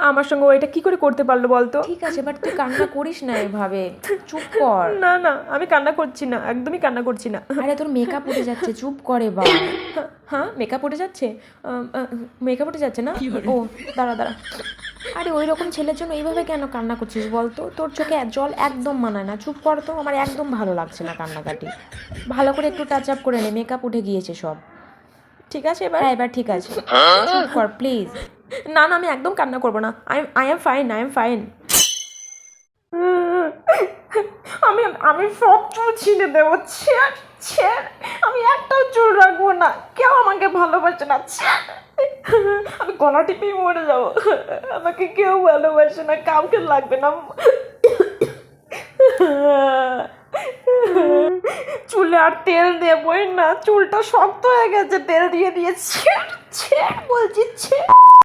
আমার সঙ্গে ও এটা কী করে করতে পারলো বলতো? ঠিক আছে, বাট তুই কান্না করিস না এভাবে, চুপ কর। না না, আমি কান্না করছি না, একদমই কান্না করছি না। আরে তোর মেকআপ উঠে যাচ্ছে, চুপ করে বা। হ্যাঁ, মেকআপ উঠে যাচ্ছে? মেকআপ উঠে যাচ্ছে না? ও দাঁড়া দাঁড়া। আরে ওই রকম ছেলের জন্য এইভাবে কেন কান্না করছিস বলতো? তোর চোখে জল একদম মানায় না, চুপ কর তো। আমার একদম ভালো লাগছে না কান্নাকাটি। ভালো করে একটু টাচ আপ করে নে, মেকআপ উঠে গিয়েছে সব। ঠিক আছে এবার? হ্যাঁ, এবার ঠিক আছে, চুপ কর প্লিজ। না না, আমি একদম কান্না করবো না। I am fine, I am fine. আমি আমি সব চুল ছিঁড়ে দেবো। ছেড় ছেড়, আমি একটাও চুল রাখবো না। কেউ আমাকে ভালোবাসে না। ছেড়। আমি গলা টিপেই মরে যাবো। আমাকে কেউ ভালোবাসে না, কাউকে লাগবে না। চুলে আর তেল দেবই না, চুলটা শক্ত হয়ে গেছে, তেল দিয়ে দিয়ে। ছেড় ছেড় বলছি, ছেড়।